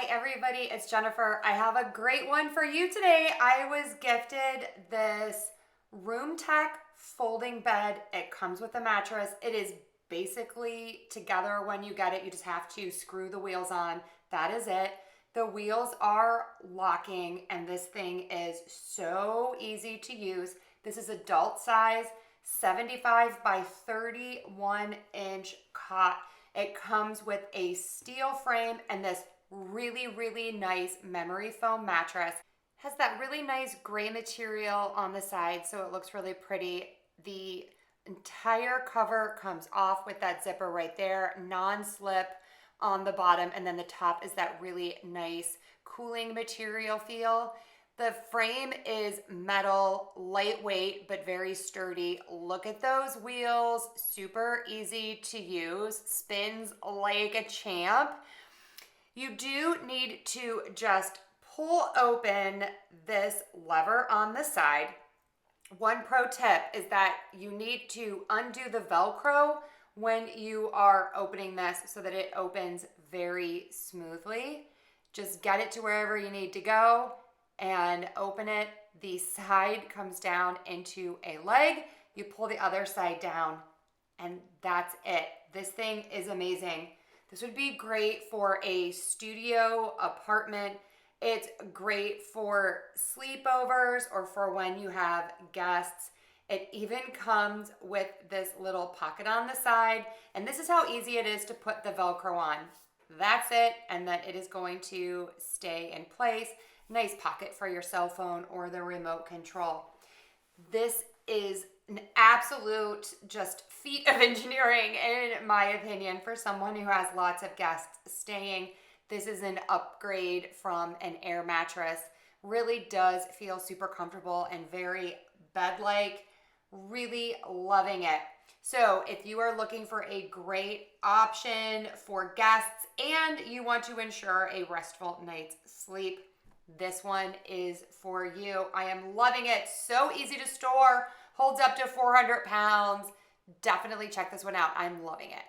Hi everybody, it's Jennifer. I have a great one for you today. I was gifted this ROOMTEC folding bed. It comes with a mattress. It is basically together when you get it. You just have to screw the wheels on. That is it. The wheels are locking and this thing is so easy to use. This is adult size, 75 by 31 inch cot. It comes with a steel frame and this really nice memory foam mattress. Has that really nice gray material on the side, so it looks really pretty. The entire cover comes off with that zipper right there, non-slip on the bottom, and then the top is that really nice cooling material feel. The frame is metal, lightweight, but very sturdy. Look at those wheels, super easy to use, spins like a champ. You do need to just pull open this lever on the side. One pro tip is that you need to undo the Velcro when you are opening this so that it opens very smoothly. Just get it to wherever you need to go and open it. The side comes down into a leg. You pull the other side down and that's it. This thing is amazing. This would be great for a studio apartment. It's great for sleepovers or for when you have guests. It even comes with this little pocket on the side. And this is how easy it is to put the Velcro on. That's it. And then it is going to stay in place. Nice pocket for your cell phone or the remote control. This is an absolute just feat of engineering, in my opinion, for someone who has lots of guests staying. This is an upgrade from an air mattress. Really does feel super comfortable and very bed-like. Really loving it. So if you are looking for a great option for guests and you want to ensure a restful night's sleep, this one is for you. I am loving it. So easy to store, holds up to 400 pounds. Definitely check this one out. I'm loving it.